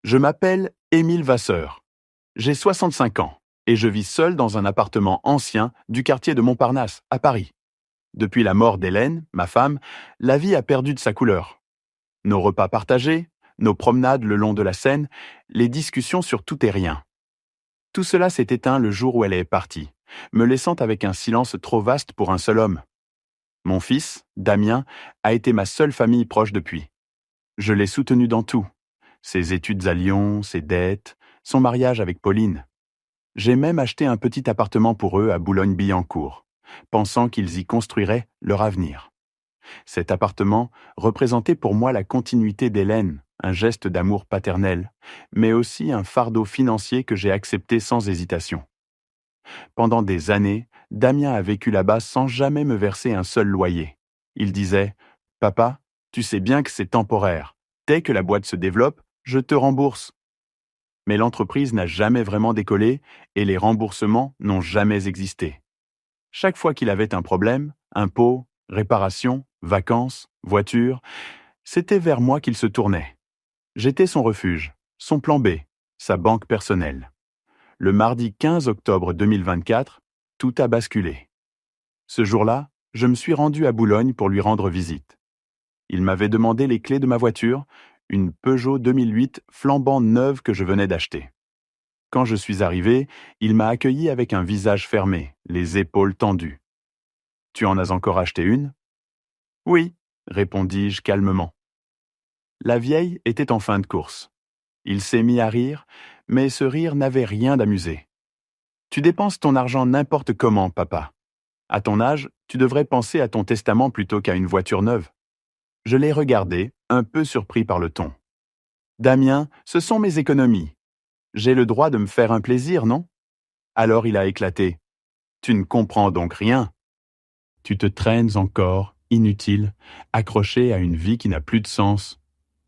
Je m'appelle Émile Vasseur. J'ai 65 ans et je vis seul dans un appartement ancien du quartier de Montparnasse, à Paris. Depuis la mort d'Hélène, ma femme, la vie a perdu de sa couleur. Nos repas partagés, nos promenades le long de la Seine, les discussions sur tout et rien. Tout cela s'est éteint le jour où elle est partie, me laissant avec un silence trop vaste pour un seul homme. Mon fils, Damien, a été ma seule famille proche depuis. Je l'ai soutenu dans tout. Ses études à Lyon, ses dettes, son mariage avec Pauline. J'ai même acheté un petit appartement pour eux à Boulogne-Billancourt, pensant qu'ils y construiraient leur avenir. Cet appartement représentait pour moi la continuité d'Hélène, un geste d'amour paternel, mais aussi un fardeau financier que j'ai accepté sans hésitation. Pendant des années, Damien a vécu là-bas sans jamais me verser un seul loyer. Il disait « Papa, tu sais bien que c'est temporaire. Dès que la boîte se développe, je te rembourse. » Mais l'entreprise n'a jamais vraiment décollé et les remboursements n'ont jamais existé. Chaque fois qu'il avait un problème, impôts, réparations, vacances, voitures, c'était vers moi qu'il se tournait. J'étais son refuge, son plan B, sa banque personnelle. Le mardi 15 octobre 2024, tout a basculé. Ce jour-là, je me suis rendu à Boulogne pour lui rendre visite. Il m'avait demandé les clés de ma voiture, une Peugeot 2008 flambant neuve que je venais d'acheter. Quand je suis arrivé, il m'a accueilli avec un visage fermé, les épaules tendues. « Tu en as encore acheté une ?»« Oui, répondis-je calmement. La vieille était en fin de course. Il s'est mis à rire, mais ce rire n'avait rien d'amusé. « Tu dépenses ton argent n'importe comment, papa. À ton âge, tu devrais penser à ton testament plutôt qu'à une voiture neuve. » Je l'ai regardé, un peu surpris par le ton. « Damien, ce sont mes économies. J'ai le droit de me faire un plaisir, non ?» Alors il a éclaté. « Tu ne comprends donc rien. Tu te traînes encore, inutile, accroché à une vie qui n'a plus de sens.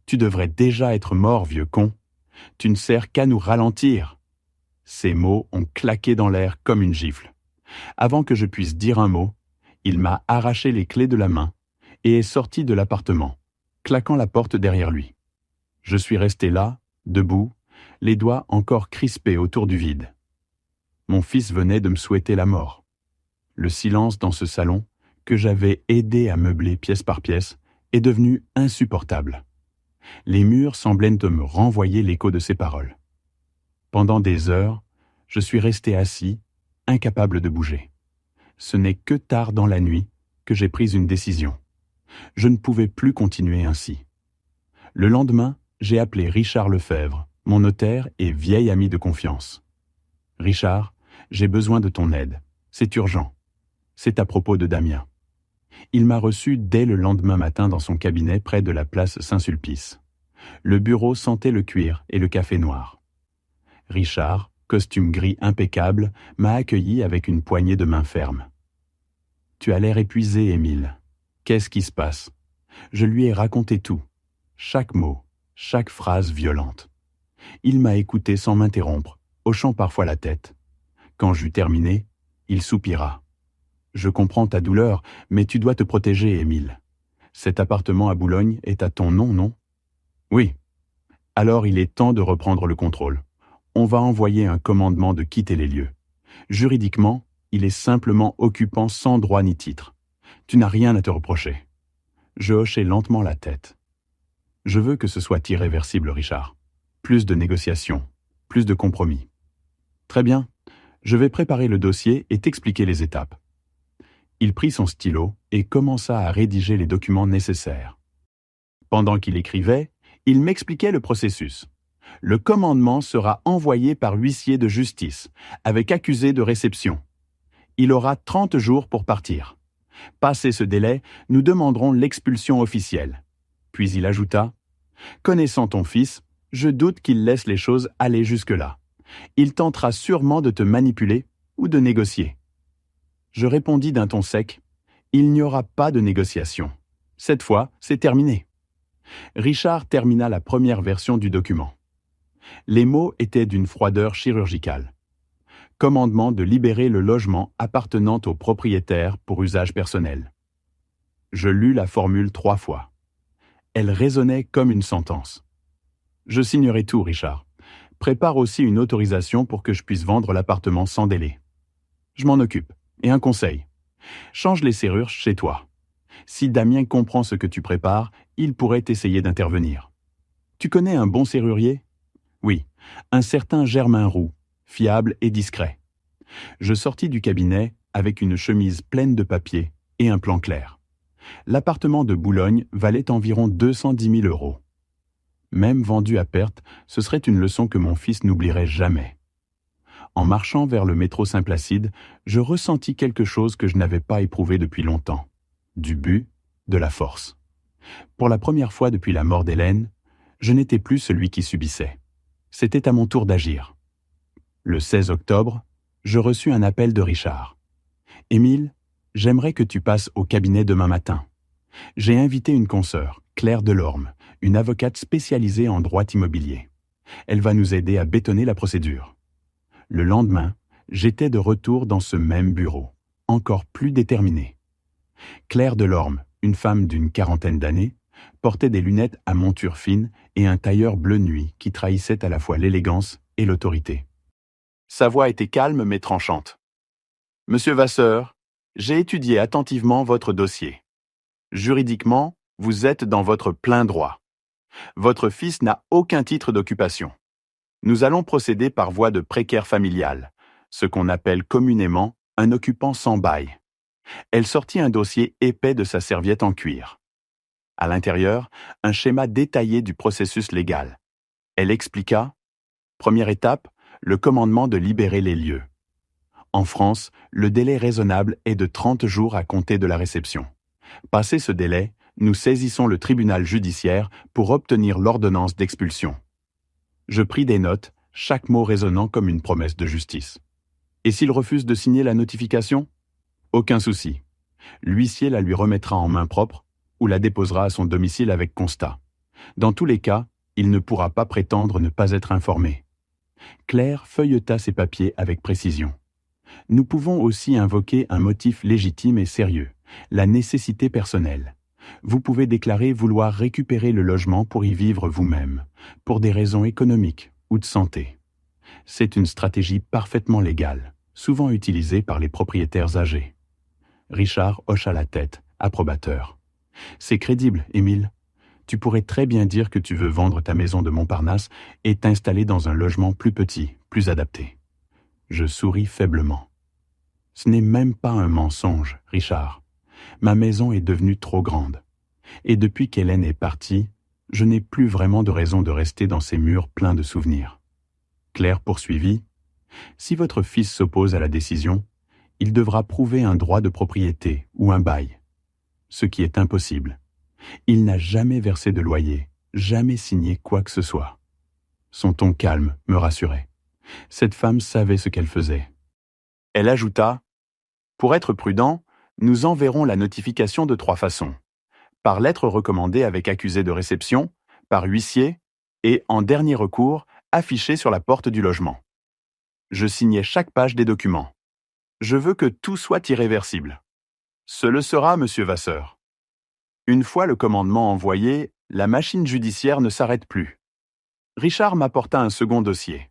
Tu devrais déjà être mort, vieux con. Tu ne sers qu'à nous ralentir. » Ces mots ont claqué dans l'air comme une gifle. Avant que je puisse dire un mot, il m'a arraché les clés de la main et est sorti de l'appartement, claquant la porte derrière lui. Je suis resté là, debout, les doigts encore crispés autour du vide. Mon fils venait de me souhaiter la mort. Le silence dans ce salon, que j'avais aidé à meubler pièce par pièce, est devenu insupportable. Les murs semblaient me renvoyer l'écho de ses paroles. Pendant des heures, je suis resté assis, incapable de bouger. Ce n'est que tard dans la nuit que j'ai pris une décision. Je ne pouvais plus continuer ainsi. Le lendemain, j'ai appelé Richard Lefebvre, mon notaire et vieil ami de confiance. « Richard, j'ai besoin de ton aide. C'est urgent. C'est à propos de Damien. » Il m'a reçu dès le lendemain matin dans son cabinet près de la place Saint-Sulpice. Le bureau sentait le cuir et le café noir. Richard, costume gris impeccable, m'a accueilli avec une poignée de main ferme. « Tu as l'air épuisé, Émile. Qu'est-ce qui se passe ?» Je lui ai raconté tout, chaque mot, chaque phrase violente. Il m'a écouté sans m'interrompre, hochant parfois la tête. Quand j'eus terminé, il soupira. « Je comprends ta douleur, mais tu dois te protéger, Émile. Cet appartement à Boulogne est à ton nom, non ? » ?»« Oui. » »« Alors il est temps de reprendre le contrôle. On va envoyer un commandement de quitter les lieux. Juridiquement, il est simplement occupant sans droit ni titre. Tu n'as rien à te reprocher. » Je hochai lentement la tête. « Je veux que ce soit irréversible, Richard. Plus de négociations, plus de compromis. » »« Très bien. Je vais préparer le dossier et t'expliquer les étapes. » Il prit son stylo et commença à rédiger les documents nécessaires. Pendant qu'il écrivait, il m'expliquait le processus. Le commandement sera envoyé par huissier de justice, avec accusé de réception. Il aura 30 jours pour partir. Passé ce délai, nous demanderons l'expulsion officielle. Puis il ajouta « Connaissant ton fils, je doute qu'il laisse les choses aller jusque-là. Il tentera sûrement de te manipuler ou de négocier. » Je répondis d'un ton sec « Il n'y aura pas de négociation. Cette fois, c'est terminé. » Richard termina la première version du document. Les mots étaient d'une froideur chirurgicale. Commandement de libérer le logement appartenant au propriétaire pour usage personnel. Je lus la formule 3 fois. Elle résonnait comme une sentence. Je signerai tout, Richard. Prépare aussi une autorisation pour que je puisse vendre l'appartement sans délai. Je m'en occupe. Et un conseil. Change les serrures chez toi. Si Damien comprend ce que tu prépares, il pourrait essayer d'intervenir. Tu connais un bon serrurier? Oui, un certain Germain Roux, fiable et discret. Je sortis du cabinet avec une chemise pleine de papier et un plan clair. L'appartement de Boulogne valait environ 210 000 euros. Même vendu à perte, ce serait une leçon que mon fils n'oublierait jamais. En marchant vers le métro Saint-Placide, je ressentis quelque chose que je n'avais pas éprouvé depuis longtemps. Du but, de la force. Pour la première fois depuis la mort d'Hélène, je n'étais plus celui qui subissait. C'était à mon tour d'agir. Le 16 octobre, je reçus un appel de Richard. « Émile, j'aimerais que tu passes au cabinet demain matin. J'ai invité une consoeur, Claire Delorme, une avocate spécialisée en droit immobilier. Elle va nous aider à bétonner la procédure. » Le lendemain, j'étais de retour dans ce même bureau, encore plus déterminé. Claire Delorme, une femme d'une quarantaine d'années, portait des lunettes à monture fine et un tailleur bleu nuit qui trahissait à la fois l'élégance et l'autorité. Sa voix était calme mais tranchante. « Monsieur Vasseur, j'ai étudié attentivement votre dossier. Juridiquement, vous êtes dans votre plein droit. Votre fils n'a aucun titre d'occupation. Nous allons procéder par voie de précaire familial, ce qu'on appelle communément un occupant sans bail. » Elle sortit un dossier épais de sa serviette en cuir. À l'intérieur, un schéma détaillé du processus légal. Elle expliqua: première étape, le commandement de libérer les lieux. En France, le délai raisonnable est de 30 jours à compter de la réception. Passé ce délai, nous saisissons le tribunal judiciaire pour obtenir l'ordonnance d'expulsion. Je pris des notes, chaque mot résonnant comme une promesse de justice. Et s'il refuse de signer la notification? Aucun souci. L'huissier la lui remettra en main propre ou la déposera à son domicile avec constat. Dans tous les cas, il ne pourra pas prétendre ne pas être informé. Claire feuilleta ses papiers avec précision. Nous pouvons aussi invoquer un motif légitime et sérieux, la nécessité personnelle. Vous pouvez déclarer vouloir récupérer le logement pour y vivre vous-même, pour des raisons économiques ou de santé. C'est une stratégie parfaitement légale, souvent utilisée par les propriétaires âgés. Richard hocha la tête, approbateur. « C'est crédible, Émile. Tu pourrais très bien dire que tu veux vendre ta maison de Montparnasse et t'installer dans un logement plus petit, plus adapté. » Je souris faiblement. « Ce n'est même pas un mensonge, Richard. Ma maison est devenue trop grande. Et depuis qu'Hélène est partie, je n'ai plus vraiment de raison de rester dans ces murs pleins de souvenirs. » Claire poursuivit. « Si votre fils s'oppose à la décision, il devra prouver un droit de propriété ou un bail. Ce qui est impossible. Il n'a jamais versé de loyer, jamais signé quoi que ce soit. » Son ton calme me rassurait. Cette femme savait ce qu'elle faisait. Elle ajouta: « Pour être prudent, nous enverrons la notification de 3 façons. Par lettre recommandée avec accusé de réception, par huissier et, en dernier recours, affichée sur la porte du logement. Je signais chaque page des documents. Je veux que tout soit irréversible. Ce le sera, monsieur Vasseur. » Une fois le commandement envoyé, la machine judiciaire ne s'arrête plus. Richard m'apporta un second dossier.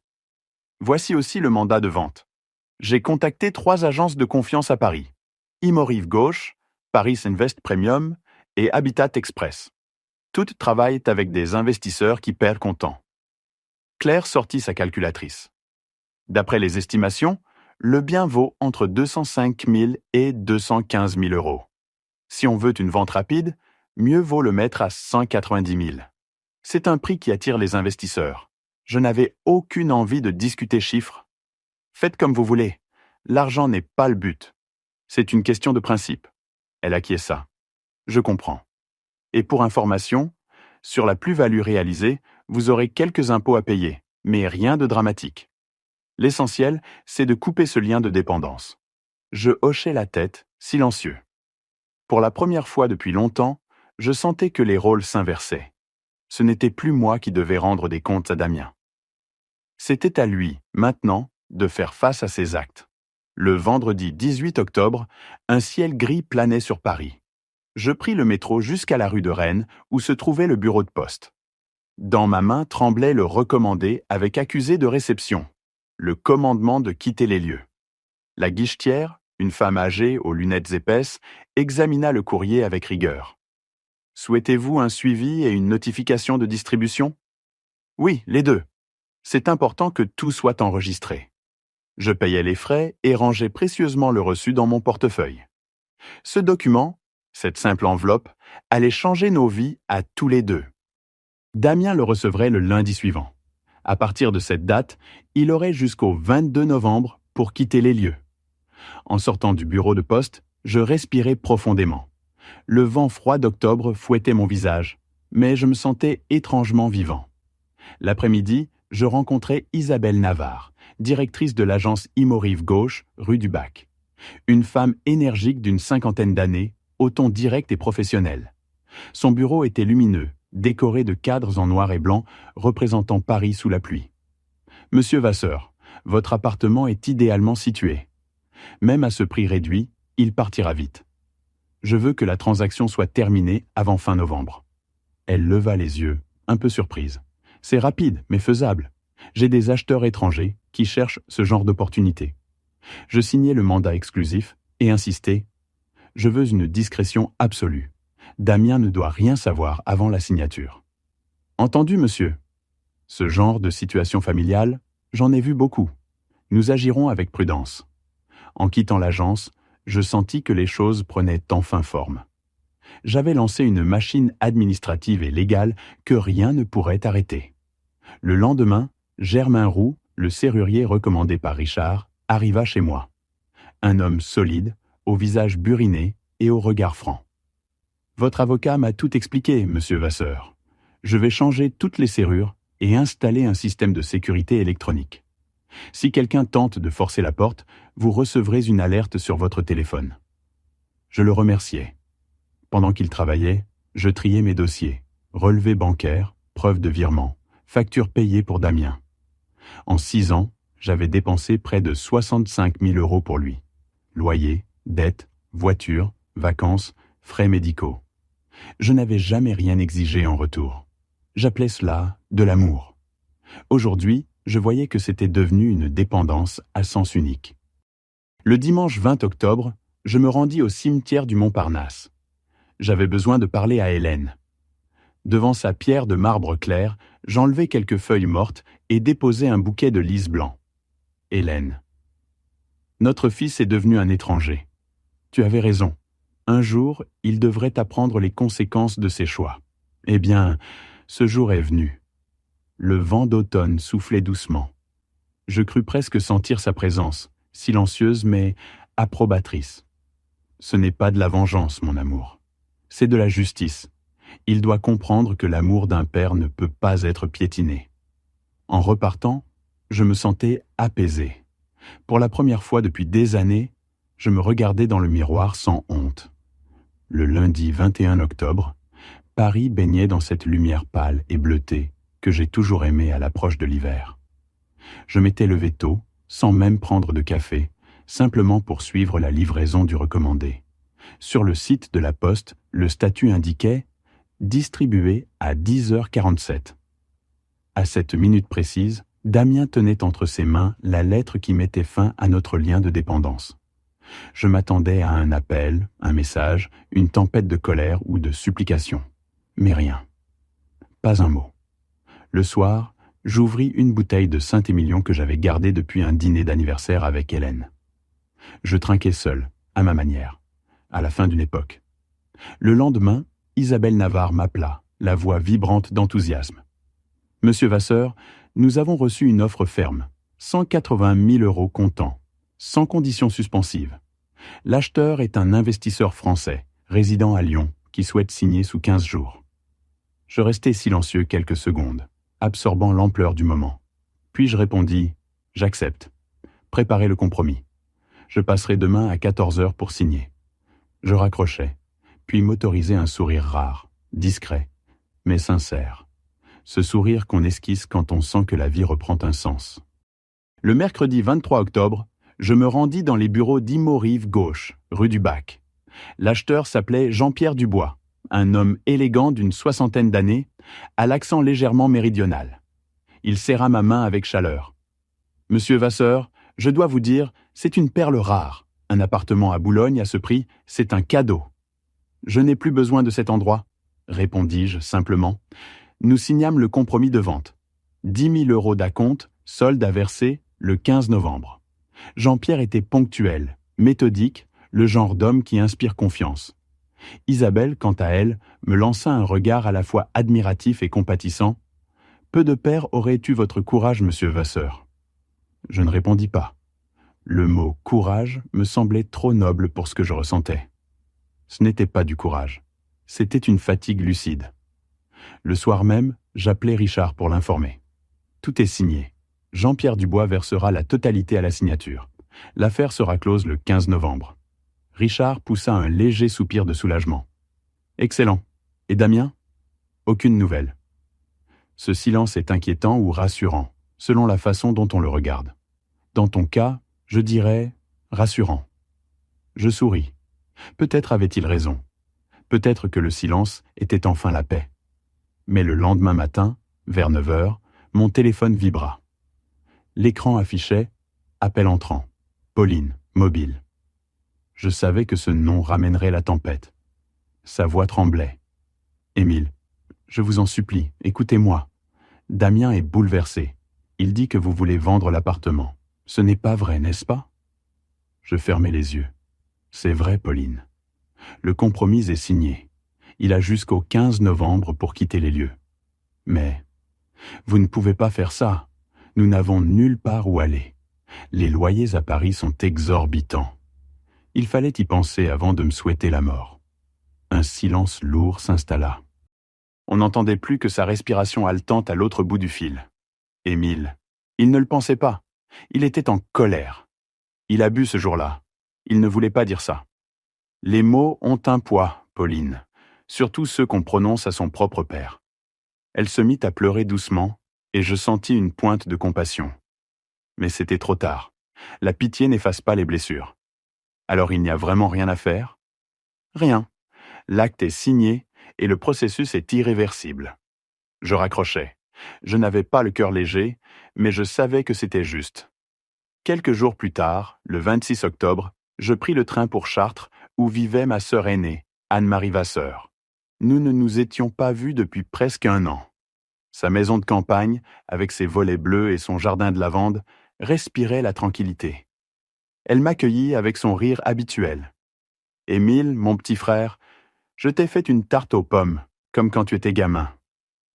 Voici aussi le mandat de vente. J'ai contacté 3 agences de confiance à Paris: Imorive Gauche, Paris Invest Premium et Habitat Express. Toutes travaillent avec des investisseurs qui perdent comptant. Claire sortit sa calculatrice. D'après les estimations, le bien vaut entre 205 000 et 215 000 euros. Si on veut une vente rapide, mieux vaut le mettre à 190 000. C'est un prix qui attire les investisseurs. Je n'avais aucune envie de discuter chiffres. Faites comme vous voulez. L'argent n'est pas le but. C'est une question de principe. Elle acquiesça. Je comprends. Et pour information, sur la plus-value réalisée, vous aurez quelques impôts à payer, mais rien de dramatique. L'essentiel, c'est de couper ce lien de dépendance. Je hochai la tête, silencieux. Pour la première fois depuis longtemps, je sentais que les rôles s'inversaient. Ce n'était plus moi qui devais rendre des comptes à Damien. C'était à lui, maintenant, de faire face à ses actes. Le vendredi 18 octobre, un ciel gris planait sur Paris. Je pris le métro jusqu'à la rue de Rennes, où se trouvait le bureau de poste. Dans ma main tremblait le recommandé avec accusé de réception, le commandement de quitter les lieux. La guichetière, une femme âgée aux lunettes épaisses, examina le courrier avec rigueur. « Souhaitez-vous un suivi et une notification de distribution ?»« Oui, les deux. C'est important que tout soit enregistré. » Je payais les frais et rangeais précieusement le reçu dans mon portefeuille. Ce document, cette simple enveloppe, allait changer nos vies à tous les deux. Damien le recevrait le lundi suivant. À partir de cette date, il aurait jusqu'au 22 novembre pour quitter les lieux. En sortant du bureau de poste, je respirais profondément. Le vent froid d'octobre fouettait mon visage, mais je me sentais étrangement vivant. L'après-midi, je rencontrais Isabelle Navarre, directrice de l'agence Imorive Gauche, rue du Bac. Une femme énergique d'une 50aine d'années, au ton direct et professionnel. Son bureau était lumineux, décoré de cadres en noir et blanc représentant Paris sous la pluie. « Monsieur Vasseur, votre appartement est idéalement situé. Même à ce prix réduit, il partira vite. Je veux que la transaction soit terminée avant fin novembre. » Elle leva les yeux, un peu surprise. « C'est rapide, mais faisable. J'ai des acheteurs étrangers qui cherchent ce genre d'opportunité. » Je signai le mandat exclusif et insistai. « Je veux une discrétion absolue. Damien ne doit rien savoir avant la signature. » « Entendu, monsieur. Ce genre de situation familiale, j'en ai vu beaucoup. Nous agirons avec prudence. » En quittant l'agence, je sentis que les choses prenaient enfin forme. J'avais lancé une machine administrative et légale que rien ne pourrait arrêter. Le lendemain, Germain Roux, le serrurier recommandé par Richard, arriva chez moi. Un homme solide, au visage buriné et au regard franc. « Votre avocat m'a tout expliqué, monsieur Vasseur. Je vais changer toutes les serrures et installer un système de sécurité électronique. Si quelqu'un tente de forcer la porte, vous recevrez une alerte sur votre téléphone. » Je le remerciai. Pendant qu'il travaillait, je triais mes dossiers, relevés bancaires, preuves de virement, factures payées pour Damien. En 6 ans, j'avais dépensé près de 65 000 € pour lui. Loyer, dettes, voiture, vacances, frais médicaux. Je n'avais jamais rien exigé en retour. J'appelais cela de l'amour. Aujourd'hui, je voyais que c'était devenu une dépendance à sens unique. Le dimanche 20 octobre, je me rendis au cimetière du Montparnasse. J'avais besoin de parler à Hélène. Devant sa pierre de marbre clair, j'enlevai quelques feuilles mortes et déposai un bouquet de lys blanc. Hélène. Notre fils est devenu un étranger. Tu avais raison. Un jour, il devrait apprendre les conséquences de ses choix. Eh bien, ce jour est venu. Le vent d'automne soufflait doucement. Je crus presque sentir sa présence, silencieuse mais approbatrice. Ce n'est pas de la vengeance, mon amour. C'est de la justice. Il doit comprendre que l'amour d'un père ne peut pas être piétiné. En repartant, je me sentais apaisé. Pour la première fois depuis des années, je me regardais dans le miroir sans honte. Le lundi 21 octobre, Paris baignait dans cette lumière pâle et bleutée que j'ai toujours aimée à l'approche de l'hiver. Je m'étais levé tôt, sans même prendre de café, simplement pour suivre la livraison du recommandé. Sur le site de la Poste, le statut indiquait « Distribué à 10h47 ». À cette minute précise, Damien tenait entre ses mains la lettre qui mettait fin à notre lien de dépendance. Je m'attendais à un appel, un message, une tempête de colère ou de supplication. Mais rien. Pas un mot. Le soir, j'ouvris une bouteille de Saint-Émilion que j'avais gardée depuis un dîner d'anniversaire avec Hélène. Je trinquai seul, à ma manière, à la fin d'une époque. Le lendemain, Isabelle Navarre m'appela, la voix vibrante d'enthousiasme. « Monsieur Vasseur, nous avons reçu une offre ferme, 180 000 € comptant, sans conditions suspensives. L'acheteur est un investisseur français, résident à Lyon, qui souhaite signer sous 15 jours. » Je restai silencieux quelques secondes, absorbant l'ampleur du moment. Puis je répondis « J'accepte. Préparez le compromis. Je passerai demain à 14h pour signer. » Je raccrochai, puis m'autorisai un sourire rare, discret, mais sincère. Ce sourire qu'on esquisse quand on sent que la vie reprend un sens. Le mercredi 23 octobre, je me rendis dans les bureaux d'Imorive Gauche, rue du Bac. L'acheteur s'appelait Jean-Pierre Dubois, un homme élégant d'une soixantaine d'années, à l'accent légèrement méridional. Il serra ma main avec chaleur. « Monsieur Vasseur, je dois vous dire, c'est une perle rare. Un appartement à Boulogne à ce prix, c'est un cadeau. » « Je n'ai plus besoin de cet endroit, » répondis-je simplement. Nous signâmes le compromis de vente. 10 000 € d'acompte, solde à verser le 15 novembre. Jean-Pierre était ponctuel, méthodique, le genre d'homme qui inspire confiance. Isabelle, quant à elle, me lança un regard à la fois admiratif et compatissant. « Peu de pères auraient eu votre courage, monsieur Vasseur. » Je ne répondis pas. Le mot « courage » me semblait trop noble pour ce que je ressentais. Ce n'était pas du courage, c'était une fatigue lucide. Le soir même, j'appelai Richard pour l'informer. Tout est signé. Jean-Pierre Dubois versera la totalité à la signature. L'affaire sera close le 15 novembre. Richard poussa un léger soupir de soulagement. Excellent. Et Damien ? Aucune nouvelle. Ce silence est inquiétant ou rassurant, selon la façon dont on le regarde. Dans ton cas, je dirais rassurant. Je souris. Peut-être avait-il raison. Peut-être que le silence était enfin la paix. Mais le lendemain matin, vers 9 heures, mon téléphone vibra. L'écran affichait « Appel entrant. Pauline, mobile ». Je savais que ce nom ramènerait la tempête. Sa voix tremblait. « Émile, je vous en supplie, écoutez-moi. Damien est bouleversé. Il dit que vous voulez vendre l'appartement. Ce n'est pas vrai, n'est-ce pas ?» Je fermai les yeux. C'est vrai, Pauline. Le compromis est signé. Il a jusqu'au 15 novembre pour quitter les lieux. Mais vous ne pouvez pas faire ça. Nous n'avons nulle part où aller. Les loyers à Paris sont exorbitants. Il fallait y penser avant de me souhaiter la mort. Un silence lourd s'installa. On n'entendait plus que sa respiration haletante à l'autre bout du fil. Émile, il ne le pensait pas. Il était en colère. Il a bu ce jour-là. Il ne voulait pas dire ça. Les mots ont un poids, Pauline, surtout ceux qu'on prononce à son propre père. Elle se mit à pleurer doucement, et je sentis une pointe de compassion. Mais c'était trop tard. La pitié n'efface pas les blessures. Alors il n'y a vraiment rien à faire ? Rien. L'acte est signé, et le processus est irréversible. Je raccrochais. Je n'avais pas le cœur léger, mais je savais que c'était juste. Quelques jours plus tard, le 26 octobre, je pris le train pour Chartres, où vivait ma sœur aînée, Anne-Marie Vasseur. Nous ne nous étions pas vus depuis presque 1 an. Sa maison de campagne, avec ses volets bleus et son jardin de lavande, respirait la tranquillité. Elle m'accueillit avec son rire habituel. « Émile, mon petit frère, je t'ai fait une tarte aux pommes, comme quand tu étais gamin. »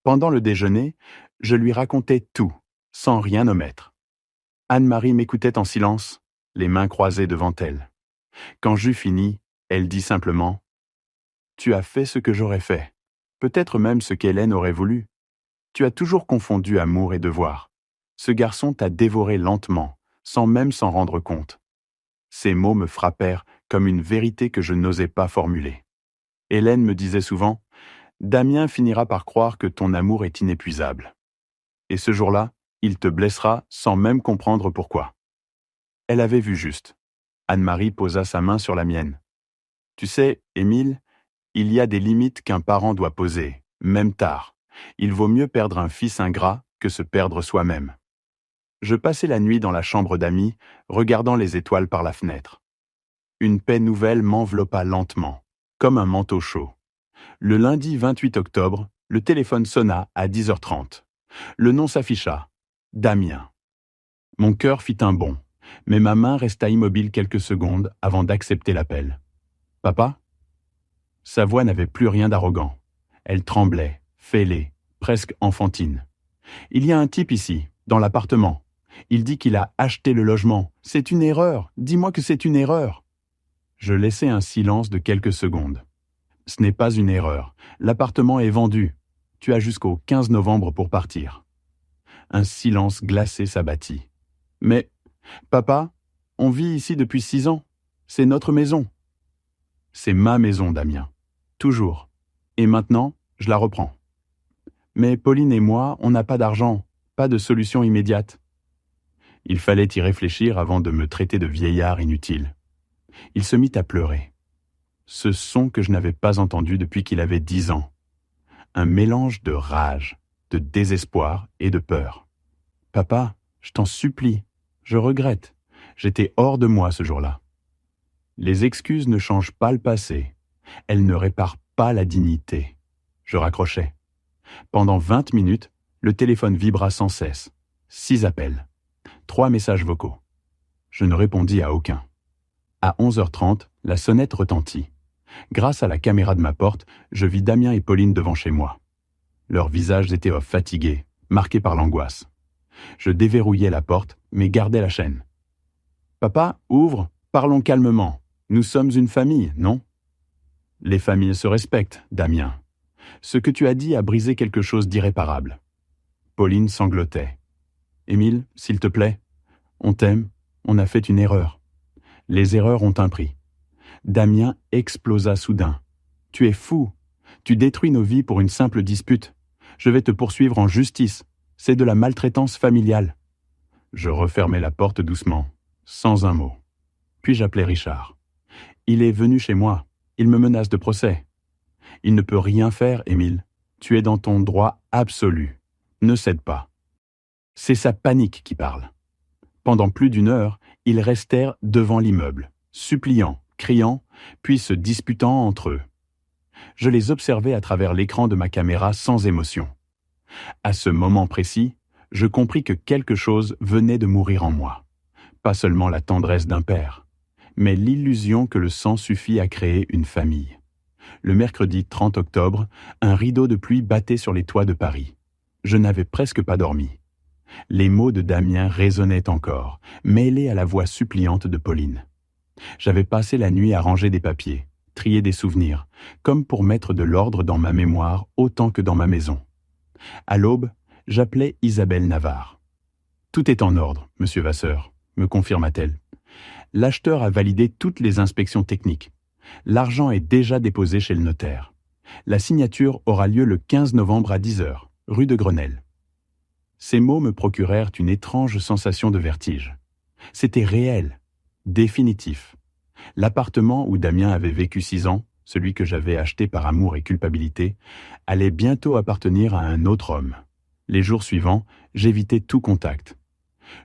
Pendant le déjeuner, je lui racontais tout, sans rien omettre. Anne-Marie m'écoutait en silence, les mains croisées devant elle. Quand j'eus fini, elle dit simplement « Tu as fait ce que j'aurais fait, peut-être même ce qu'Hélène aurait voulu. Tu as toujours confondu amour et devoir. Ce garçon t'a dévoré lentement, sans même s'en rendre compte. » Ces mots me frappèrent comme une vérité que je n'osais pas formuler. Hélène me disait souvent « Damien finira par croire que ton amour est inépuisable. Et ce jour-là, il te blessera sans même comprendre pourquoi. » Elle avait vu juste. Anne-Marie posa sa main sur la mienne. « Tu sais, Émile, il y a des limites qu'un parent doit poser, même tard. Il vaut mieux perdre un fils ingrat que se perdre soi-même. » Je passai la nuit dans la chambre d'amis, regardant les étoiles par la fenêtre. Une paix nouvelle m'enveloppa lentement, comme un manteau chaud. Le lundi 28 octobre, le téléphone sonna à 10h30. Le nom s'afficha, Damien. Mon cœur fit un bond, mais ma main resta immobile quelques secondes avant d'accepter l'appel. « Papa ?» Sa voix n'avait plus rien d'arrogant. Elle tremblait, fêlée, presque enfantine. « Il y a un type ici, dans l'appartement. Il dit qu'il a acheté le logement. C'est une erreur. Dis-moi que c'est une erreur. » Je laissai un silence de quelques secondes. « Ce n'est pas une erreur. L'appartement est vendu. Tu as jusqu'au 15 novembre pour partir. » Un silence glacé s'abattit. « Mais, papa, on vit ici depuis 6 ans. C'est notre maison. » « C'est ma maison, Damien. Toujours. Et maintenant, je la reprends. Mais Pauline et moi, on n'a pas d'argent, pas de solution immédiate. » Il fallait y réfléchir avant de me traiter de vieillard inutile. Il se mit à pleurer. ce son que je n'avais pas entendu depuis qu'il avait 10 ans. Un mélange de rage, de désespoir et de peur. « Papa, je t'en supplie, je regrette. J'étais hors de moi ce jour-là. » Les excuses ne changent pas le passé. Elles ne réparent pas la dignité. Je raccrochai. Pendant 20 minutes, le téléphone vibra sans cesse. 6 appels. 3 messages vocaux. Je ne répondis à aucun. À 11h30, la sonnette retentit. Grâce à la caméra de ma porte, je vis Damien et Pauline devant chez moi. Leurs visages étaient fatigués, marqués par l'angoisse. Je déverrouillai la porte, mais gardai la chaîne. « Papa, ouvre, parlons calmement. Nous sommes une famille, non ?»« Les familles se respectent, Damien. Ce que tu as dit a brisé quelque chose d'irréparable. » Pauline sanglotait. « Émile, s'il te plaît, on t'aime, on a fait une erreur. Les erreurs ont un prix. » Damien explosa soudain. « Tu es fou. Tu détruis nos vies pour une simple dispute. Je vais te poursuivre en justice. C'est de la maltraitance familiale. » Je refermai la porte doucement, sans un mot. Puis j'appelai Richard. « Il est venu chez moi. Il me menace de procès. »« Il ne peut rien faire, Émile. Tu es dans ton droit absolu. Ne cède pas. » C'est sa panique qui parle. Pendant plus d'1 heure, ils restèrent devant l'immeuble, suppliant, criant, puis se disputant entre eux. Je les observais à travers l'écran de ma caméra sans émotion. À ce moment précis, je compris que quelque chose venait de mourir en moi. Pas seulement la tendresse d'un père, mais l'illusion que le sang suffit à créer une famille. Le mercredi 30 octobre, un rideau de pluie battait sur les toits de Paris. Je n'avais presque pas dormi. Les mots de Damien résonnaient encore, mêlés à la voix suppliante de Pauline. J'avais passé la nuit à ranger des papiers, trier des souvenirs, comme pour mettre de l'ordre dans ma mémoire autant que dans ma maison. À l'aube, j'appelai Isabelle Navarre. « Tout est en ordre, monsieur Vasseur, » me confirma-t-elle. « L'acheteur a validé toutes les inspections techniques. L'argent est déjà déposé chez le notaire. La signature aura lieu le 15 novembre à 10h, rue de Grenelle. » Ces mots me procurèrent une étrange sensation de vertige. C'était réel, définitif. L'appartement où Damien avait vécu 6 ans, celui que j'avais acheté par amour et culpabilité, allait bientôt appartenir à un autre homme. Les jours suivants, j'évitais tout contact.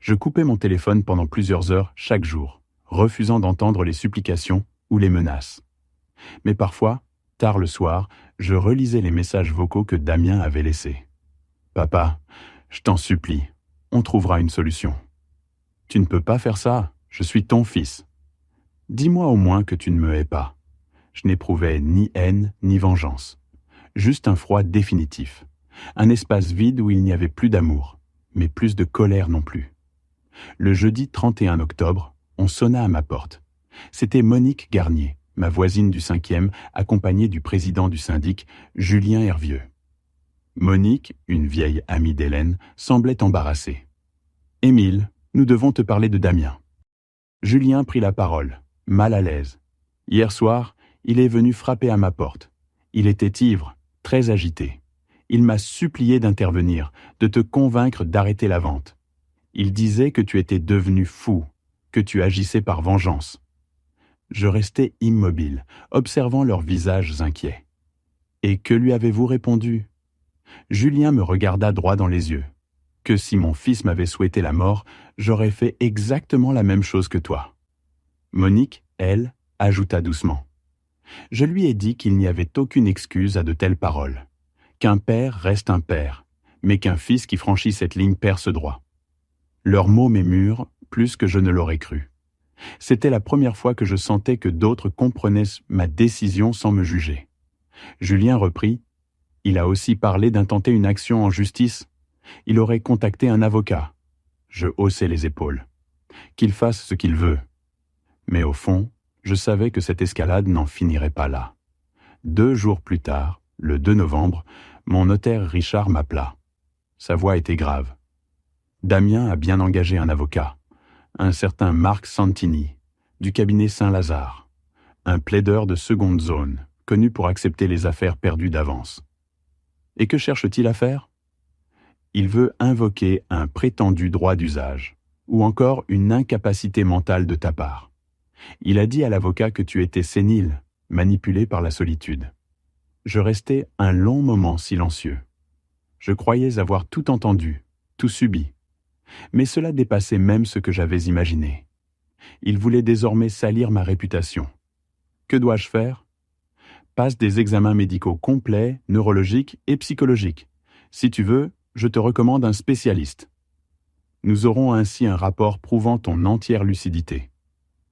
Je coupais mon téléphone pendant plusieurs heures chaque jour, refusant d'entendre les supplications ou les menaces. Mais parfois, tard le soir, je relisais les messages vocaux que Damien avait laissés. « Papa, je t'en supplie, on trouvera une solution. »« Tu ne peux pas faire ça, je suis ton fils. Dis-moi au moins que tu ne me hais pas. » Je n'éprouvais ni haine ni vengeance. Juste un froid définitif. Un espace vide où il n'y avait plus d'amour, mais plus de colère non plus. Le jeudi 31 octobre, on sonna à ma porte. C'était Monique Garnier, ma voisine du 5e, accompagnée du président du syndic, Julien Hervieux. Monique, une vieille amie d'Hélène, semblait embarrassée. « Émile, nous devons te parler de Damien. » Julien prit la parole, mal à l'aise. « Hier soir, il est venu frapper à ma porte. Il était ivre, très agité. Il m'a supplié d'intervenir, de te convaincre d'arrêter la vente. Il disait que tu étais devenu fou, que tu agissais par vengeance. » Je restais immobile, observant leurs visages inquiets. « Et que lui avez-vous répondu ?» Julien me regarda droit dans les yeux. « Que si mon fils m'avait souhaité la mort, j'aurais fait exactement la même chose que toi. » Monique, elle, ajouta doucement. « Je lui ai dit qu'il n'y avait aucune excuse à de telles paroles. Qu'un père reste un père, mais qu'un fils qui franchit cette ligne perd ce droit. » Leurs mots m'émurent plus que je ne l'aurais cru. C'était la première fois que je sentais que d'autres comprenaient ma décision sans me juger. Julien reprit. Il a aussi parlé d'intenter une action en justice. Il aurait contacté un avocat. Je haussai les épaules. Qu'il fasse ce qu'il veut. Mais au fond, je savais que cette escalade n'en finirait pas là. 2 jours plus tard, le 2 novembre, mon notaire Richard m'appela. Sa voix était grave. Damien a bien engagé un avocat, un certain Marc Santini, du cabinet Saint-Lazare, un plaideur de seconde zone, connu pour accepter les affaires perdues d'avance. Et que cherche-t-il à faire? Il veut invoquer un prétendu droit d'usage, ou encore une incapacité mentale de ta part. Il a dit à l'avocat que tu étais sénile, manipulé par la solitude. Je restais un long moment silencieux. Je croyais avoir tout entendu, tout subi. Mais cela dépassait même ce que j'avais imaginé. Il voulait désormais salir ma réputation. Que dois-je faire? Passe des examens médicaux complets, neurologiques et psychologiques. Si tu veux, je te recommande un spécialiste. Nous aurons ainsi un rapport prouvant ton entière lucidité.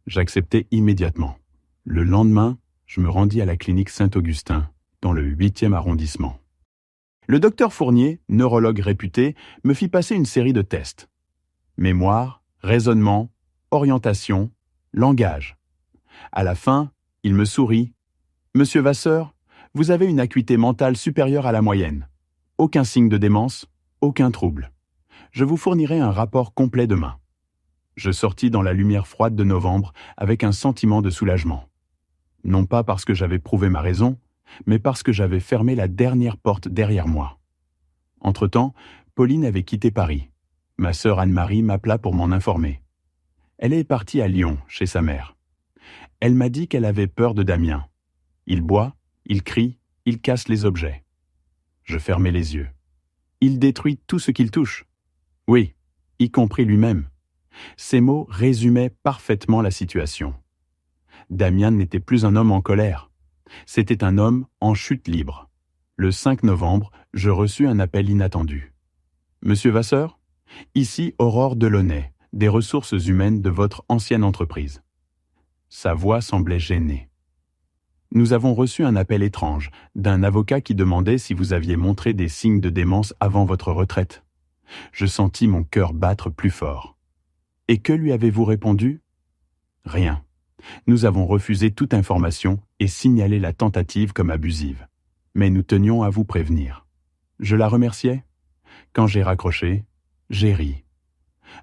J'acceptai immédiatement. Le lendemain, je me rendis à la clinique Saint-Augustin, dans le 8e arrondissement. Le docteur Fournier, neurologue réputé, me fit passer une série de tests. Mémoire, raisonnement, orientation, langage. À la fin, il me sourit. « Monsieur Vasseur, vous avez une acuité mentale supérieure à la moyenne. Aucun signe de démence, aucun trouble. Je vous fournirai un rapport complet demain. » Je sortis dans la lumière froide de novembre avec un sentiment de soulagement. Non pas parce que j'avais prouvé ma raison, mais parce que j'avais fermé la dernière porte derrière moi. Entre-temps, Pauline avait quitté Paris. Ma sœur Anne-Marie m'appela pour m'en informer. Elle est partie à Lyon, chez sa mère. Elle m'a dit qu'elle avait peur de Damien. Il boit, il crie, il casse les objets. Je fermai les yeux. Il détruit tout ce qu'il touche. Oui, y compris lui-même. Ces mots résumaient parfaitement la situation. Damien n'était plus un homme en colère. C'était un homme en chute libre. Le 5 novembre, je reçus un appel inattendu. « Monsieur Vasseur, ici Aurore Delaunay, des ressources humaines de votre ancienne entreprise. » Sa voix semblait gênée. « Nous avons reçu un appel étrange d'un avocat qui demandait si vous aviez montré des signes de démence avant votre retraite. » Je sentis mon cœur battre plus fort. « Et que lui avez-vous répondu ?»« Rien. Nous avons refusé toute information et signalé la tentative comme abusive. Mais nous tenions à vous prévenir. » Je la remerciai. Quand j'ai raccroché, j'ai ri.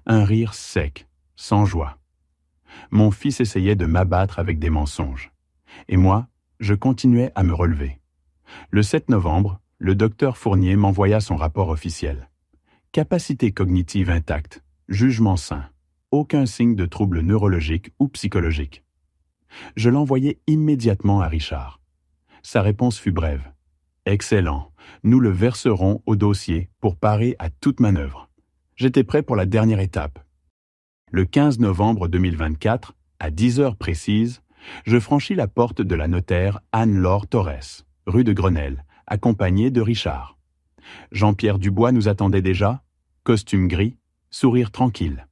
Un rire sec, sans joie. Mon fils essayait de m'abattre avec des mensonges. Et moi, je continuais à me relever. Le 7 novembre, le docteur Fournier m'envoya son rapport officiel. Capacité cognitive intacte, jugement sain, aucun signe de trouble neurologique ou psychologique. Je l'envoyai immédiatement à Richard. Sa réponse fut brève. « Excellent, nous le verserons au dossier pour parer à toute manœuvre. » J'étais prêt pour la dernière étape. Le 15 novembre 2024, à 10 heures précises, je franchis la porte de la notaire Anne-Laure Torres, rue de Grenelle, accompagnée de Richard. Jean-Pierre Dubois nous attendait déjà, costume gris, sourire tranquille.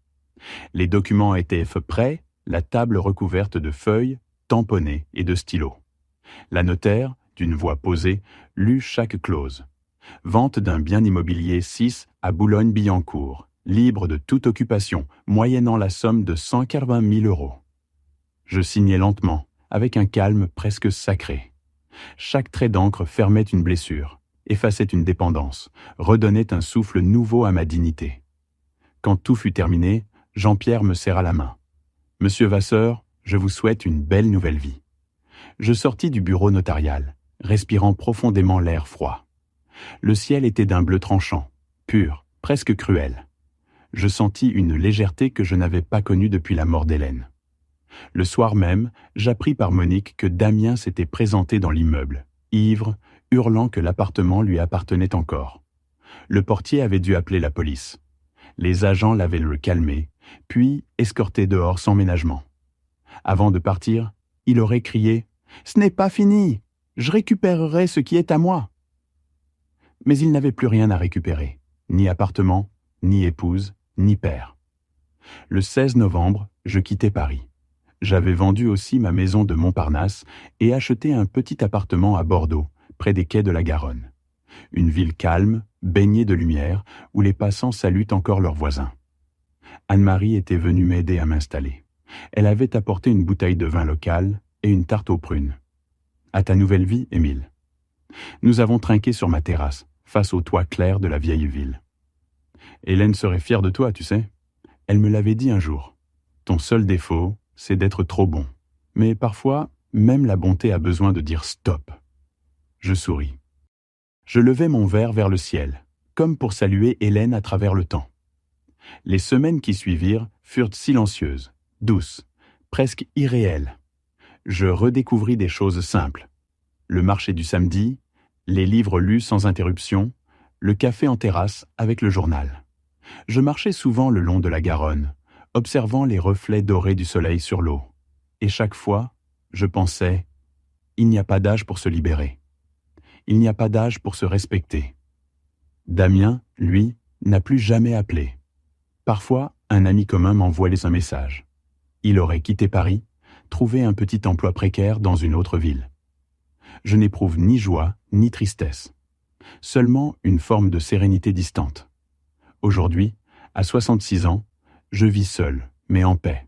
Les documents étaient prêts, la table recouverte de feuilles, tamponnées et de stylos. La notaire, d'une voix posée, lut chaque clause. Vente d'un bien immobilier 6 à Boulogne-Billancourt, libre de toute occupation, moyennant la somme de 180 000 €. Je signai lentement, avec un calme presque sacré. Chaque trait d'encre fermait une blessure, effaçait une dépendance, redonnait un souffle nouveau à ma dignité. Quand tout fut terminé, Jean-Pierre me serra la main. « Monsieur Vasseur, je vous souhaite une belle nouvelle vie. » Je sortis du bureau notarial, respirant profondément l'air froid. Le ciel était d'un bleu tranchant, pur, presque cruel. Je sentis une légèreté que je n'avais pas connue depuis la mort d'Hélène. Le soir même, j'appris par Monique que Damien s'était présenté dans l'immeuble, ivre, hurlant que l'appartement lui appartenait encore. Le portier avait dû appeler la police. Les agents l'avaient le calmé, puis escorté dehors sans ménagement. Avant de partir, il aurait crié « Ce n'est pas fini, je récupérerai ce qui est à moi !» Mais il n'avait plus rien à récupérer, ni appartement, ni épouse, ni père. Le 16 novembre, je quittai Paris. J'avais vendu aussi ma maison de Montparnasse et acheté un petit appartement à Bordeaux, près des quais de la Garonne. Une ville calme, baignée de lumière, où les passants saluent encore leurs voisins. Anne-Marie était venue m'aider à m'installer. Elle avait apporté une bouteille de vin local et une tarte aux prunes. « À ta nouvelle vie, Émile. » Nous avons trinqué sur ma terrasse, face au toit clair de la vieille ville. Hélène serait fière de toi, tu sais. Elle me l'avait dit un jour. Ton seul défaut, c'est d'être trop bon. Mais parfois, même la bonté a besoin de dire stop. Je souris. Je levai mon verre vers le ciel, comme pour saluer Hélène à travers le temps. Les semaines qui suivirent furent silencieuses, douces, presque irréelles. je redécouvris des choses simples. Le marché du samedi, les livres lus sans interruption, le café en terrasse avec le journal. Je marchais souvent le long de la Garonne, observant les reflets dorés du soleil sur l'eau. Et chaque fois, je pensais, il n'y a pas d'âge pour se libérer. Il n'y a pas d'âge pour se respecter. Damien, lui, n'a plus jamais appelé. Parfois, un ami commun m'envoie un message. Il aurait quitté Paris, trouvé un petit emploi précaire dans une autre ville. Je n'éprouve ni joie ni tristesse, seulement une forme de sérénité distante. Aujourd'hui, à 66 ans, je vis seul, mais en paix.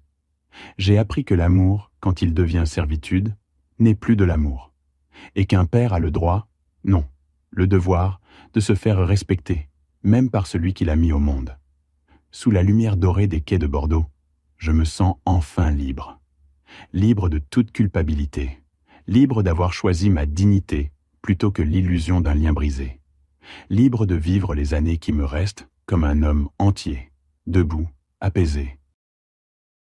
J'ai appris que l'amour, quand il devient servitude, n'est plus de l'amour, et qu'un père a le droit, non, le devoir, de se faire respecter, même par celui qui l'a mis au monde. Sous la lumière dorée des quais de Bordeaux, je me sens enfin libre. Libre de toute culpabilité, libre d'avoir choisi ma dignité plutôt que l'illusion d'un lien brisé. Libre de vivre les années qui me restent comme un homme entier, debout, apaisé,